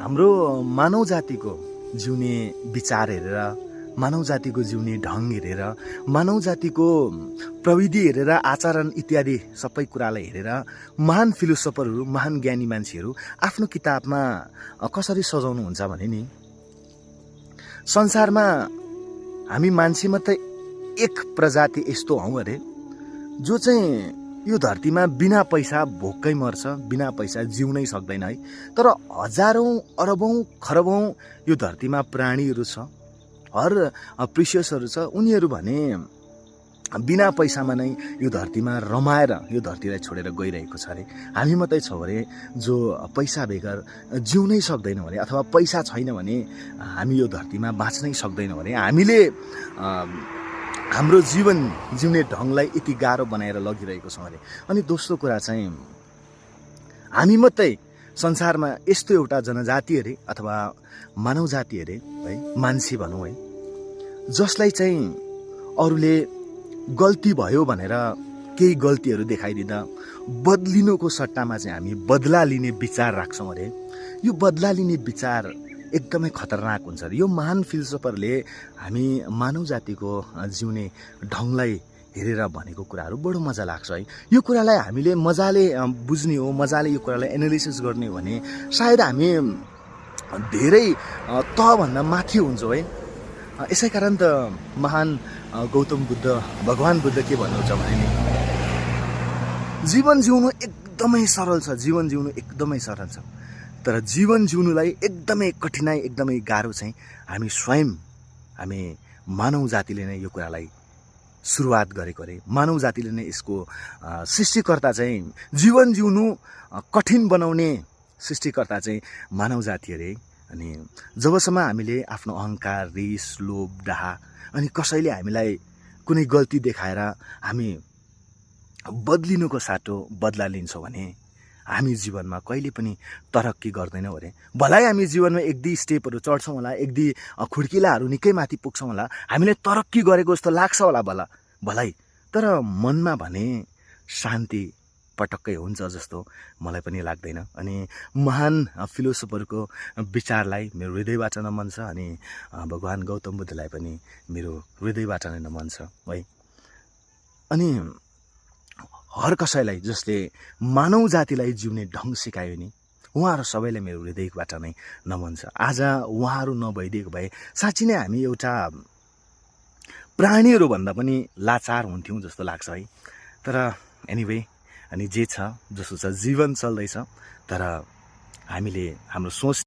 हाम्रो मानव जातिको जिउने विचार हेरेर, मानव जातिको जिउने ढङ्ग हेरेर, मानव जातिको प्रविधि हेरेर, आचरण इत्यादि सबै कुरालाई हेरेर महान फिलोसोफरहरू, महान ज्ञानी मान्छेहरू आफ्नो किताबमा कसरी सजाउनुहुन्छ भने नि, संसारमा हामी मान्छे मात्रै एक प्रजाति यस्तो हौँ अरे जो चाहिँ यो धरतीमा बिना पैसा भोकै मर्छ, बिना पैसा जिउनै सक्दैन है। तर हजारौँ अरबौँ खरबौँ यो धरतीमा प्राणीहरू छ, हर प्रिसियसहरू छ, उनीहरू भने बिना पैसामा नै यो धरतीमा रमाएर यो धरतीलाई छोडेर गइरहेको छ अरे। हामी मात्रै छौँ अरे जो पैसा बेगर जिउनै सक्दैनौँ अरे, अथवा पैसा छैन भने हामी यो धरतीमा बाँच्नै सक्दैनौँ अरे। हामीले हाम्रो जीवन जिउने ढङ्गलाई यति गाह्रो बनाएर लगिरहेको छौँ अरे। अनि दोस्रो कुरा चाहिँ हामी मात्रै संसारमा यस्तो एउटा जनजाति अरे, अथवा मानव जाति अरे है, मान्छे भनौँ है, जसलाई चाहिँ अरूले गल्ती भयो भनेर केही गल्तीहरू देखाइदिँदा बदलिनुको सट्टामा चाहिँ हामी बदला लिने विचार राख्छौँ अरे। यो बदला लिने विचार एकदमै खतरनाक हुन्छ अरे। यो महान फिलोसोफरले हामी मानव जातिको जिउने ढङ्गलाई हेरेर भनेको कुराहरू बडो मजा लाग्छ है। यो कुरालाई हामीले मजाले बुझ्ने हो, मजाले यो कुरालाई एनालिसिस गर्ने हो भने सायद हामी धेरै तभन्दा माथि हुन्छौँ है। यसै कारण त महान गौतम बुद्ध, भगवान बुद्ध के भन्नुहुन्छ भने नि, जीवन जिउनु एकदमै सरल छ, जीवन जिउनु एकदमै सरल छ, तर जीवन जिउनुलाई एकदमै कठिनाइ, एकदमै गाह्रो चाहिँ हामी स्वयं, हामी मानव जातिले नै यो कुरालाई सुरुवात गरेको अरे। मानव जातिले नै यसको सृष्टिकर्ता चाहिँ, जीवन जिउनु कठिन बनाउने सृष्टिकर्ता चाहिँ मानव जाति अरे। अनि जबसम्म हामीले आफ्नो अहङ्कार, रिस, लोभ, डाहा अनि कसैले हामीलाई कुनै गल्ती देखाएर हामी बदलिनुको साटो बदला लिन्छौँ भने हामी जीवनमा कहिले पनि तरक्की गर्दैनौँ अरे। भलाइ हामी जीवनमा एक दुई स्टेपहरू चढ्छौँ होला, एक दुई खुड्किलाहरू निकै माथि पुग्छौँ होला, हामीले तरक्की गरेको जस्तो लाग्छ होला भलाइ, तर मनमा भने शान्ति पटक्कै हुन्छ जस्तो मलाई पनि लाग्दैन। अनि महान फिलोसोफरको विचारलाई मेरो हृदयबाट नमन छ, अनि भगवान गौतम बुद्धलाई पनि मेरो हृदयबाट नै नमन छ है। अनि हर कसैलाई जसले मानव जातिलाई जिउने ढङ्ग सिकायो नि, उहाँहरू सबैलाई मेरो हृदयबाट नै नमन छ। आज उहाँहरू नभइदिएको भए साँच्ची नै हामी एउटा प्राणीहरू भन्दा पनि लाचार हुन्थ्यौँ जस्तो लाग्छ है। तर एनिवे, अनि जे छ जसो छ, जीवन चल्दैछ, तर हामीले हाम्रो सोच